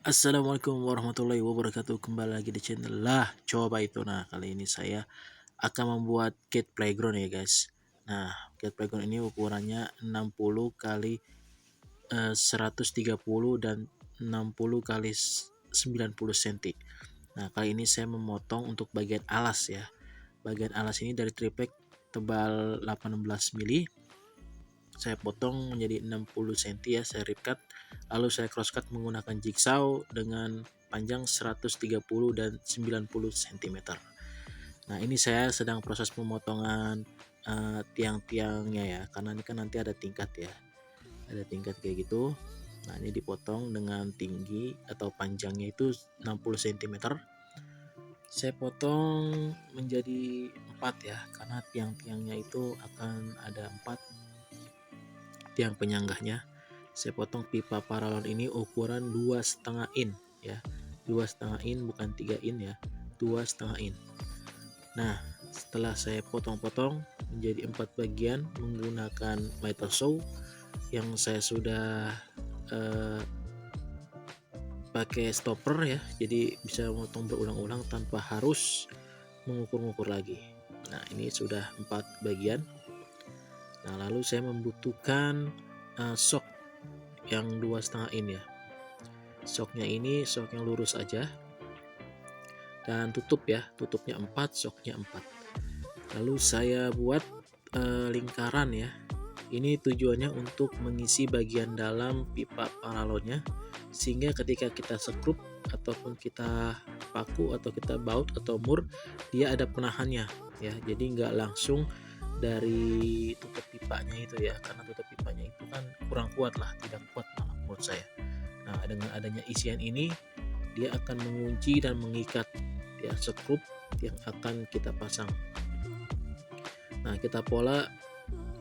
Assalamualaikum warahmatullahi wabarakatuh. Kembali lagi di channel lah coba itu. Nah, kali ini saya akan membuat cat playground ya guys. Nah, cat playground ini ukurannya 60 kali 130 dan 60 kali 90 cm. Nah, kali ini saya memotong untuk bagian alas ya. Bagian alas ini dari triplek tebal 18 mili. Saya potong menjadi 60 cm ya, saya rip cut, lalu saya cross cut menggunakan jigsaw dengan panjang 130 dan 90 cm. Nah, ini saya sedang proses pemotongan tiang-tiangnya ya, karena ini kan nanti ada tingkat ya, ada tingkat kayak gitu. Nah, ini dipotong dengan tinggi atau panjangnya itu 60 cm. Saya potong menjadi 4 ya, karena tiang-tiangnya itu akan ada 4 tiang penyanggahnya. Saya potong pipa paralon ini ukuran 2,5 in ya, 2,5 in bukan 3 in ya, 2,5 in. Nah, setelah saya potong-potong menjadi 4 bagian menggunakan miter saw yang saya sudah pakai stopper ya, jadi bisa memotong berulang-ulang tanpa harus mengukur-ngukur lagi. Nah, ini sudah 4 bagian. Nah, lalu saya membutuhkan sok yang 2,5 in ya. Soknya ini sok yang lurus aja, dan tutup ya, tutupnya 4, soknya 4. Lalu saya buat lingkaran ya. Ini tujuannya untuk mengisi bagian dalam pipa paralonnya, sehingga ketika kita sekrup ataupun kita paku atau kita baut atau mur, dia ada penahannya ya, jadi nggak langsung dari tutup pipanya itu ya, karena tutup pipanya itu kan kurang kuat lah, tidak kuat malah menurut saya. Nah, dengan adanya isian ini dia akan mengunci dan mengikat ya skrup yang akan kita pasang. Nah, kita pola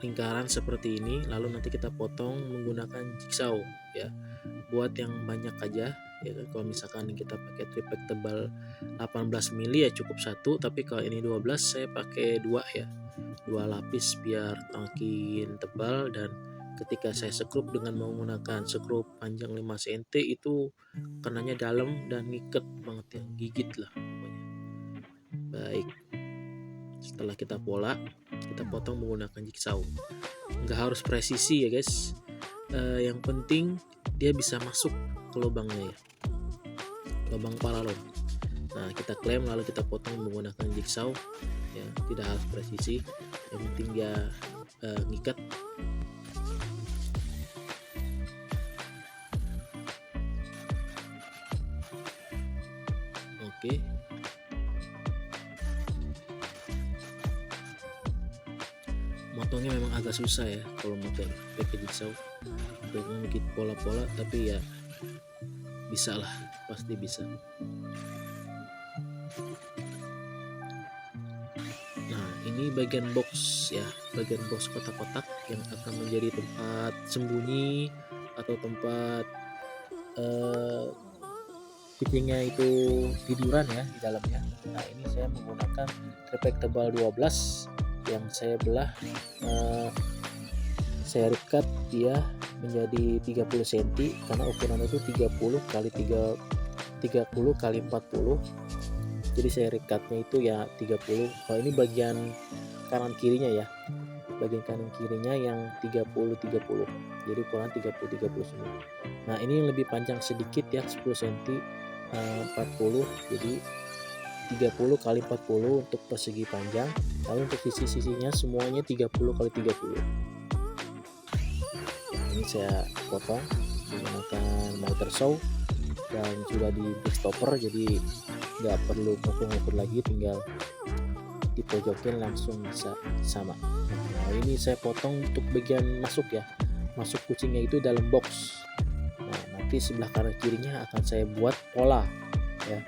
lingkaran seperti ini, lalu nanti kita potong menggunakan jigsaw ya. Buat yang banyak aja ya kan, kalau misalkan kita pakai triplek tebal 18 mili ya cukup satu, tapi kalau ini 12 saya pakai 2 ya, 2 lapis biar makin tebal. Dan ketika saya sekrup dengan menggunakan sekrup panjang 5 cm itu kenanya dalam dan ngiket banget ya, gigit lah pokoknya. Baik, setelah kita pola, kita potong menggunakan jigsaw. Nggak harus presisi ya guys, yang penting dia bisa masuk ke lubangnya ya, lubang paralon. Nah, kita klem lalu kita potong menggunakan jigsaw ya, tidak harus presisi, yang penting dia ngikat. Oke, motongnya memang agak susah ya kalau motong pakai jigsaw, untuk membuat pola-pola, tapi ya bisa lah, pasti bisa. Nah, ini bagian box ya, bagian box kotak-kotak yang akan menjadi tempat sembunyi atau tempat kucingnya itu tiduran ya di dalamnya. Nah, ini saya menggunakan triplek tebal 12 yang saya belah, saya rip cut dia menjadi 30 cm, karena ukuran itu 30 kali 30 kali 40. Jadi saya rip cutnya itu ya 30. Kalau ini bagian kanan kirinya ya, bagian kanan kirinya yang 30 30, jadi ukuran 30 30 semua. Nah, ini yang lebih panjang sedikit ya, 10 cm 40, jadi 30 kali 40 untuk persegi panjang. Lalu untuk sisi-sisinya semuanya 30 kali 30. Nah, ini saya potong menggunakan miter saw dan sudah di big stopper, jadi nggak perlu ngukur-ngukur lagi, tinggal dipojokin langsung bisa sama. Nah, ini saya potong untuk bagian masuk ya, masuk kucingnya itu dalam box. Nah, nanti sebelah kanan kirinya akan saya buat pola ya,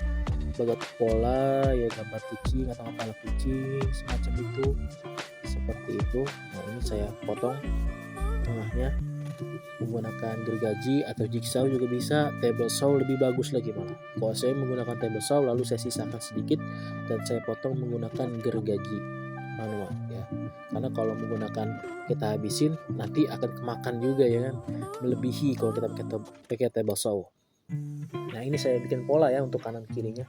buat pola ya, gambar kucing atau kepala kucing semacam itu, seperti itu. Nah, ini saya potong tengahnya menggunakan gergaji atau jigsaw juga bisa, table saw lebih bagus lagi malah. Kalau saya menggunakan table saw lalu saya sisakan sedikit dan saya potong menggunakan gergaji manual ya, karena kalau menggunakan kita habisin nanti akan kemakan juga ya kan, melebihi kalau kita pakai table saw. Nah ini saya bikin pola ya untuk kanan kirinya,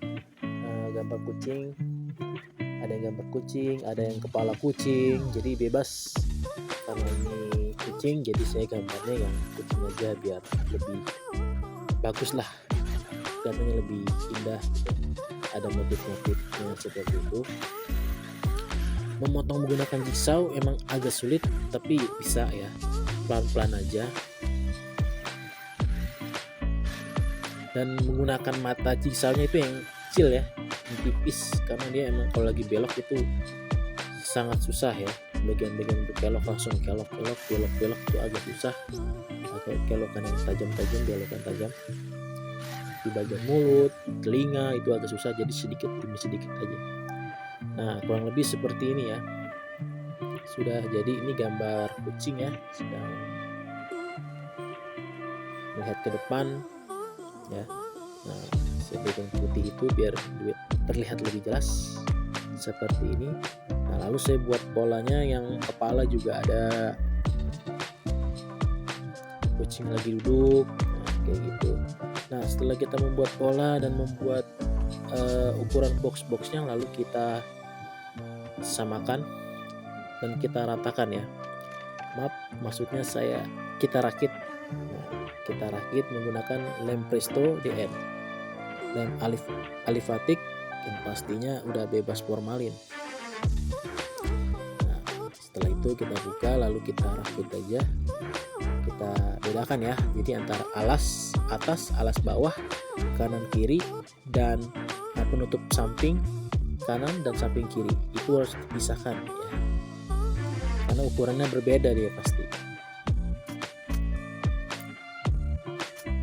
gambar kucing, ada yang gambar kucing, ada yang kepala kucing, jadi bebas. Karena ini kucing jadi saya gambarnya yang kucing aja biar lebih bagus lah, kelihatannya lebih indah gitu. Ada motif-motifnya seperti itu. Memotong menggunakan jigsaw emang agak sulit, tapi bisa ya, pelan-pelan aja. Dan menggunakan mata jigsawnya itu yang kecil ya, yang tipis, karena dia emang kalau lagi belok itu sangat susah ya. Bagian-bagian berkelok langsung kelok-kelok, belok-belok itu agak susah. Pakai kelokan yang tajam-tajam, belokan tajam di bagian mulut, telinga itu agak susah, jadi sedikit demi sedikit aja. Nah kurang lebih seperti ini ya. Sudah jadi, ini gambar kucing ya, sedang melihat ke depan ya. Nah saya bikin putih itu biar terlihat lebih jelas seperti ini. Nah lalu saya buat polanya yang kepala juga ada kucing lagi duduk, nah, kayak gitu. Nah setelah kita membuat pola dan membuat ukuran box-boxnya, lalu kita samakan dan kita ratakan ya. Maaf, maksudnya kita rakit. Nah, kita rakit menggunakan lem Presto DN, lem alifatik yang pastinya udah bebas formalin. Nah, setelah itu kita buka, lalu kita rakit aja. Kita bedakan ya, jadi antara alas atas, alas bawah, kanan kiri, dan penutup samping kanan dan samping kiri itu harus dipisahkan ya, karena ukurannya berbeda dia pasti.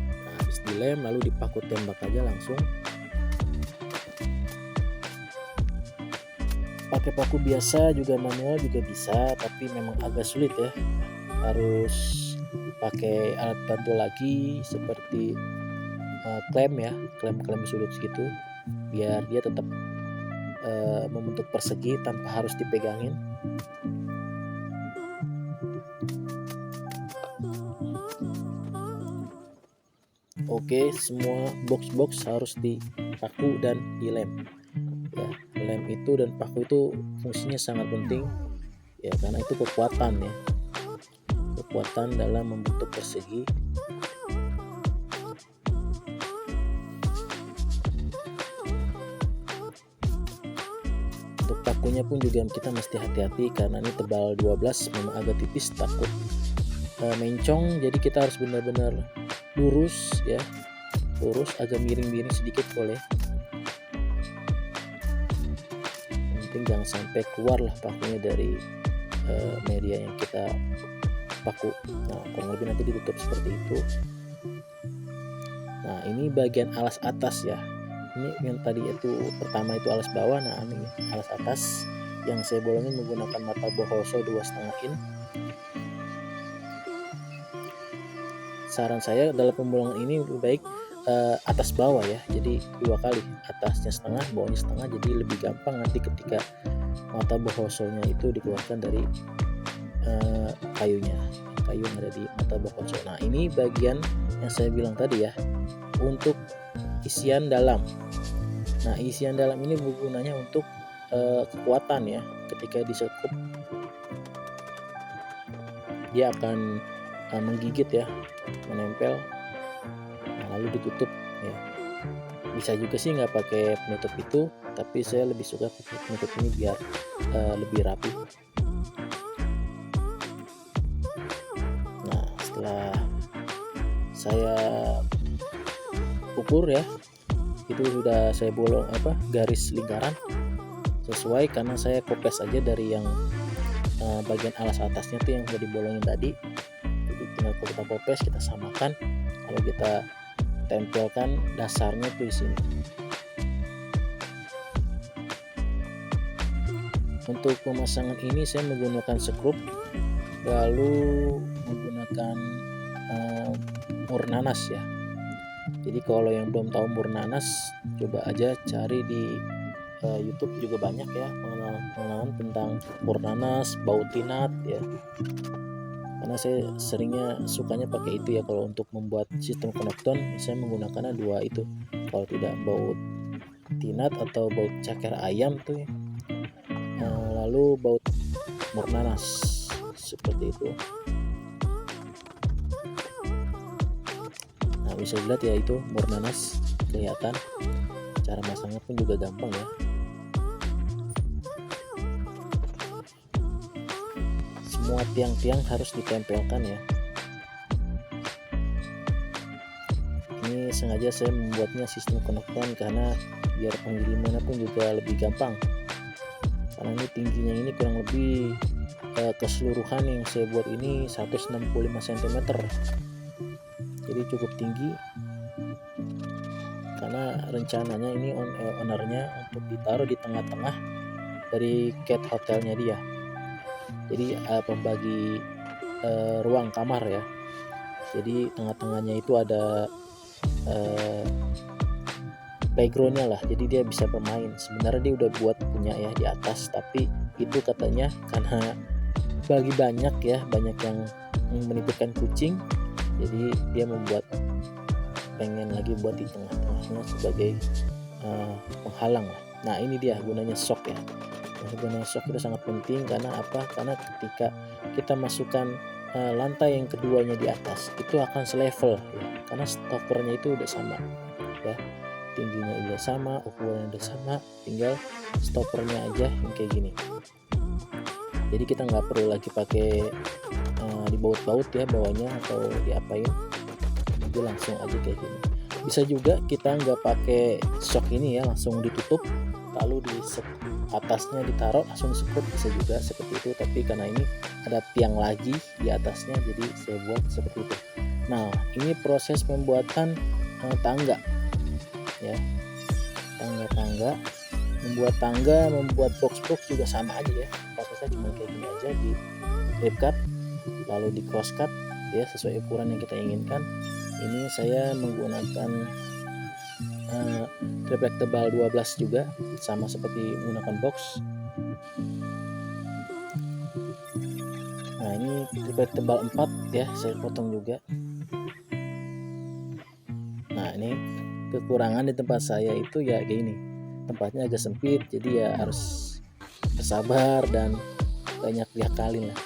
Nah, habis dilem lalu dipaku tembak aja langsung. Pakai paku biasa juga, manual juga bisa, tapi memang agak sulit ya, harus pakai alat bantu lagi seperti klem ya, klem sudut gitu, biar dia tetap membentuk persegi tanpa harus dipegangin. Oke, semua box harus dipaku dan dilem ya. Lem itu dan paku itu fungsinya sangat penting ya, karena itu kekuatan ya, kekuatan dalam membentuk persegi. Untuk pakunya pun juga kita mesti hati-hati, karena ini tebal 12, memang agak tipis, takut mencong, jadi kita harus benar-benar lurus ya, lurus, agak miring-miring sedikit boleh, yang penting jangan sampai keluar lah pakunya dari media yang kita paku. Nah kurang lebih nanti ditutup seperti itu. Nah ini bagian alas atas ya, ini yang tadi itu pertama itu alas bawah. Nah ini alas atas yang saya bolongin menggunakan mata bohoso 2,5 in. Saran saya dalam pembolongan ini lebih baik atas bawah ya, jadi 2 kali, atasnya setengah, bawahnya setengah, jadi lebih gampang nanti ketika mata bohosonya itu dikeluarkan dari kayu yang ada di mata bohoso. Nah ini bagian yang saya bilang tadi ya, untuk isian dalam. Nah isian dalam ini gunanya untuk kekuatan ya, ketika disekup dia akan menggigit ya, menempel. Nah lalu ditutup ya, bisa juga sih nggak pakai penutup itu, tapi saya lebih suka pakai penutup ini biar lebih rapi. Nah setelah saya ukur ya, itu sudah saya bolong garis lingkaran sesuai, karena saya kopes aja dari yang bagian alas atasnya tuh yang udah dibolongin tadi. Jadi tinggal kita kopes, kita samakan, lalu kita tempelkan dasarnya tuh di sini. Untuk pemasangan ini saya menggunakan skrup, lalu menggunakan mur nanas ya. Jadi kalau yang belum tahu mur nanas, coba aja cari di YouTube juga banyak ya pengenalan tentang mur nanas, bautinat ya. karena saya seringnya sukanya pakai itu ya. Kalau untuk membuat sistem knockdown saya menggunakannya dua itu, kalau tidak baut tinat atau baut cakar ayam tuh ya. Lalu baut mornanas seperti itu. Nah, bisa dilihat ya, itu mornanas kelihatan. Cara masangnya pun juga gampang ya. Semua tiang-tiang harus ditempelkan ya. Ini sengaja saya membuatnya sistem knockdown karena biar pengirimannya pun juga lebih gampang. Karena ini tingginya ini kurang lebih keseluruhan yang saya buat ini 165 cm, jadi cukup tinggi. Karena rencananya ini ownernya untuk ditaruh di tengah-tengah dari cat hotelnya dia, jadi pembagi ruang kamar ya. Jadi tengah-tengahnya itu ada playgroundnya lah, jadi dia bisa bermain. Sebenarnya dia udah buat punya ya di atas, tapi itu katanya karena bagi banyak yang menitipkan kucing, jadi dia membuat pengen lagi buat di tengah-tengahnya sebagai penghalang lah. Nah, ini dia gunanya shock ya. Gunanya shock itu sangat penting karena apa? Karena ketika kita masukkan lantai yang keduanya di atas, itu akan selevel ya, karena stoppernya itu udah sama ya, tingginya udah sama, ukurannya udah sama, tinggal stoppernya aja yang kayak gini. Jadi kita nggak perlu lagi pakai dibaut-baut ya bawahnya atau diapain, itu langsung aja kayak gini. Bisa juga kita nggak pakai shock ini ya, langsung ditutup lalu di atasnya ditaruh langsung disekut, bisa juga seperti itu. Tapi karena ini ada tiang lagi di atasnya, jadi saya buat seperti itu. Nah, ini proses pembuatan tangga ya, tangga, membuat tangga, membuat box juga sama aja ya. Prosesnya cuma kayak gini aja, di rib cut lalu di cross cut ya, sesuai ukuran yang kita inginkan. Ini saya menggunakan triplek tebal 12 juga, sama seperti menggunakan box. Nah, ini triplek tebal 4 ya, saya potong juga. Nah, ini kekurangan di tempat saya itu ya kayak gini, tempatnya agak sempit, jadi ya harus bersabar dan banyak diakalin lah.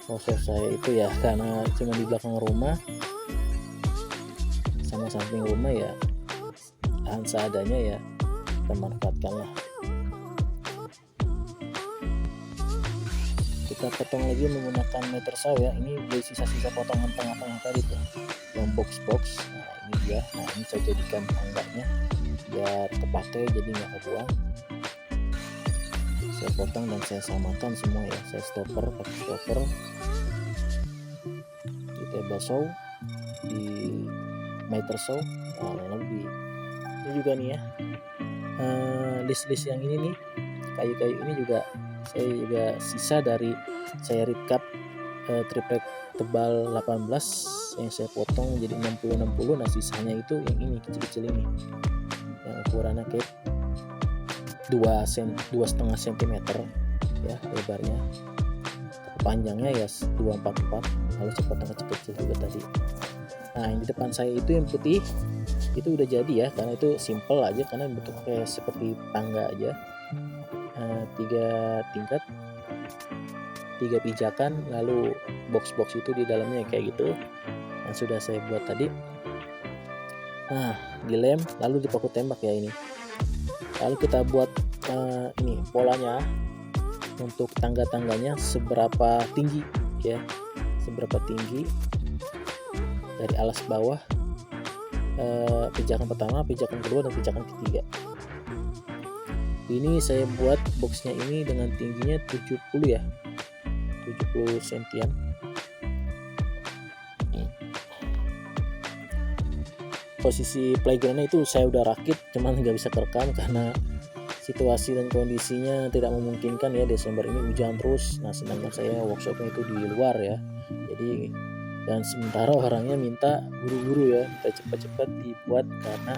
Proses saya itu ya karena cuma di belakang rumah sama samping rumah ya, lahan seadanya ya kita manfaatkan lah. Kita potong lagi menggunakan meter saw ya. Ini dari sisa-sisa potongan tengah-tengah tadi tuh yang box. Nah, ini dia. Nah, ini saya jadikan tangganya biar terpakai, jadi nggak kebuang. Saya potong dan saya samakan semua ya. Saya pakai stopper di table saw, di meter saw. Nah, lalu ini juga nih ya, list yang ini nih, kayu-kayu ini juga saya juga sisa dari saya rib cut triplek tebal 18 yang saya potong jadi 60-60. Nah, sisanya itu yang ini kecil-kecil ini yang ukurannya kayak 2,5 cm ya lebarnya, panjangnya ya 244, lalu saya potong kecil-kecil juga tadi. Nah, yang di depan saya itu yang putih itu udah jadi ya, karena itu simple aja, karena bentuknya seperti tangga aja, 3 tingkat, 3 pijakan, lalu box itu di dalamnya kayak gitu yang sudah saya buat tadi. Nah, dilem lalu dipaku tembak ya ini. Lalu kita buat ini polanya untuk tangga-tangganya seberapa tinggi ya, seberapa tinggi dari alas bawah, pijakan pertama, pijakan kedua, dan pijakan ketiga. Ini saya buat boxnya ini dengan tingginya 70 ya, 70 sentian. Posisi playgroundnya itu saya udah rakit, cuman nggak bisa kerekam karena situasi dan kondisinya tidak memungkinkan ya. Desember ini hujan terus. Nah, sedangkan saya workshopnya itu di luar ya, jadi dan sementara orangnya minta buru-buru ya, minta cepat-cepat dibuat karena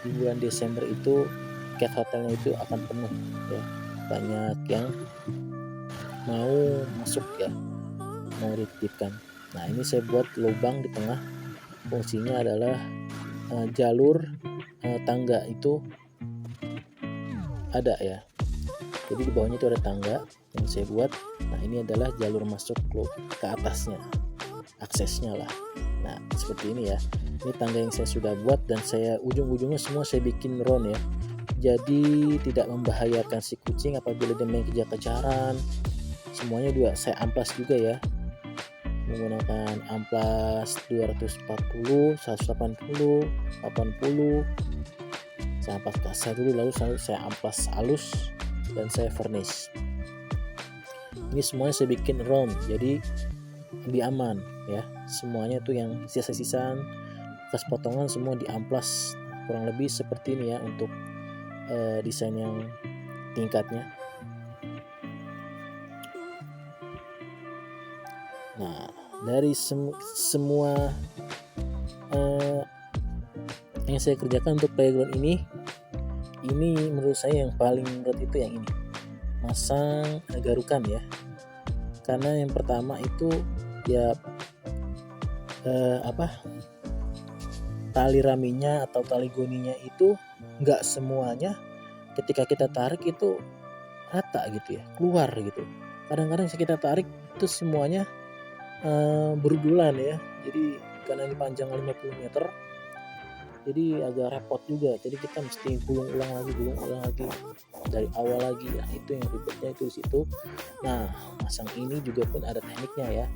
di bulan Desember itu cat hotelnya itu akan penuh ya, banyak yang mau masuk ya. mau dititipkan. Nah ini saya buat lubang di tengah, fungsinya adalah jalur tangga itu ada ya, jadi di bawahnya itu ada tangga yang saya buat. Nah ini adalah jalur masuk ke atasnya, aksesnya lah. Nah seperti ini ya, ini tangga yang saya sudah buat dan saya ujung-ujungnya semua saya bikin round ya, jadi tidak membahayakan si kucing apabila dia main kejar-kejaran. Semuanya juga saya amplas juga ya, menggunakan amplas 240, 180, 80. Saya amplas kasar dulu, lalu saya amplas halus dan saya varnish. Ini semuanya saya bikin round, jadi lebih aman ya. Semuanya tuh yang sisa-sisaan bekas potongan semua diamplas kurang lebih seperti ini ya untuk desain yang tingkatnya. Nah dari semua yang saya kerjakan untuk playground ini menurut saya yang paling berat itu yang ini, masang garukan ya. Karena yang pertama itu ya tali raminya atau tali goninya itu nggak semuanya ketika kita tarik itu rata gitu ya, keluar gitu. Kadang-kadang kita tarik itu semuanya berudulan ya. Jadi karena ini panjang 50 meter, jadi agak repot juga. Jadi kita mesti gulung ulang lagi dari awal lagi. Nah itu yang ribetnya itu di situ. Nah masang ini juga pun ada tekniknya ya.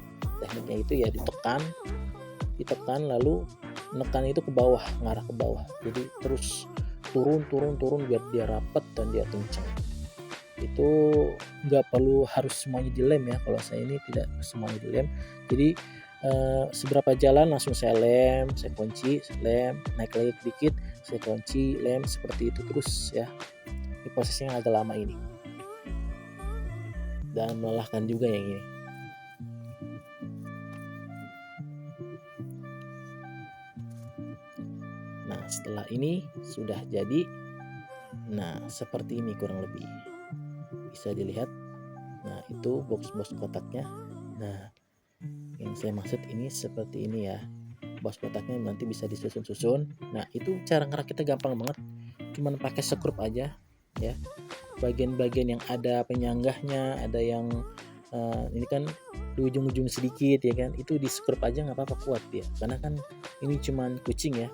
Tekniknya itu ya ditekan lalu menekan itu ke bawah, ngarah ke bawah. Jadi terus turun biar dia rapat dan dia kencang. Itu nggak perlu harus semuanya dilem ya. Kalau saya ini tidak semuanya dilem. Jadi seberapa jalan langsung saya lem, saya kunci, lem, naik lagi sedikit, saya kunci, lem, seperti itu terus ya. Ini prosesnya agak lama ini dan melelahkan juga yang ini. Nah setelah ini sudah jadi, nah seperti ini kurang lebih bisa dilihat. Nah itu box kotaknya. Nah yang saya maksud ini seperti ini ya, box kotaknya nanti bisa disusun-susun. Nah itu cara ngerak kita gampang banget, cuman pakai sekrup aja ya. Bagian-bagian yang ada penyanggahnya, ada yang ini kan di ujung-ujung sedikit ya kan, itu di sekrup aja nggak apa-apa, kuat ya, karena kan ini cuman kucing ya.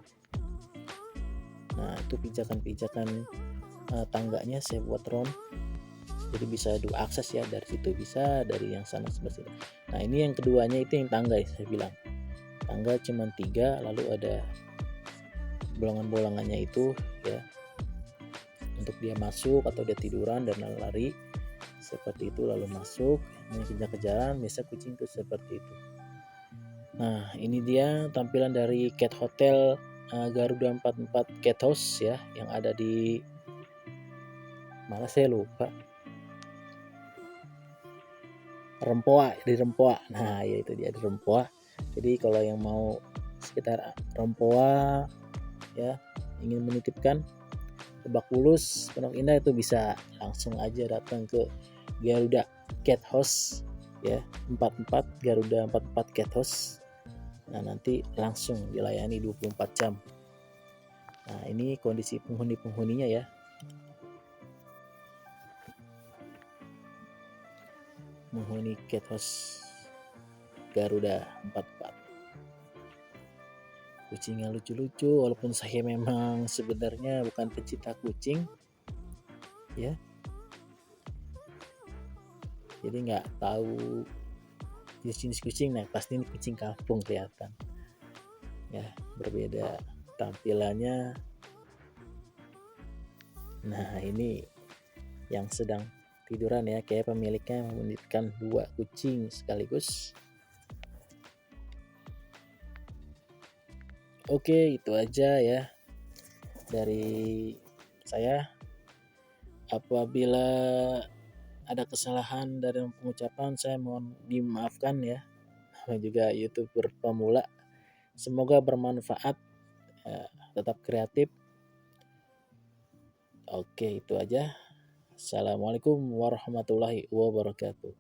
Nah itu pijakan-pijakan tangganya saya buat round, jadi bisa dua akses ya, dari situ bisa, dari yang sana sebelah sini. Nah ini yang keduanya itu yang tangga ya, saya bilang tangga cuman 3, lalu ada bolongan-bolongannya itu ya, untuk dia masuk atau dia tiduran dan lari seperti itu, lalu masuk kejar-kejaran, biasa kucing itu seperti itu. Nah ini dia tampilan dari Cat Hotel Garuda 44 Cat House ya, yang ada di mana saya lupa, Rempoa, di Rempoa. Nah ya itu dia di Rempoa. Jadi kalau yang mau sekitar Rempoa ya, ingin menitipkan Lebak Bulus, Pondok Indah, itu bisa langsung aja datang ke Garuda Cat House ya, 44 Garuda 44 Cat House. Nah nanti langsung dilayani 24 jam. Nah ini kondisi penghuni-penghuninya ya. Penghuni Cat House Garuda 44. Kucingnya lucu-lucu, walaupun saya memang sebenarnya bukan pecinta kucing ya, jadi nggak tahu jenis-jenis kucing. Nah pasti ini kucing kampung kelihatan ya, berbeda tampilannya. Nah ini yang sedang tiduran ya, kayak pemiliknya menitipkan 2 kucing sekaligus. Oke itu aja ya dari saya. Apabila ada kesalahan dari pengucapan, saya mohon dimaafkan ya. Juga YouTuber pemula, semoga bermanfaat, tetap kreatif. Oke itu aja. Assalamualaikum warahmatullahi wabarakatuh.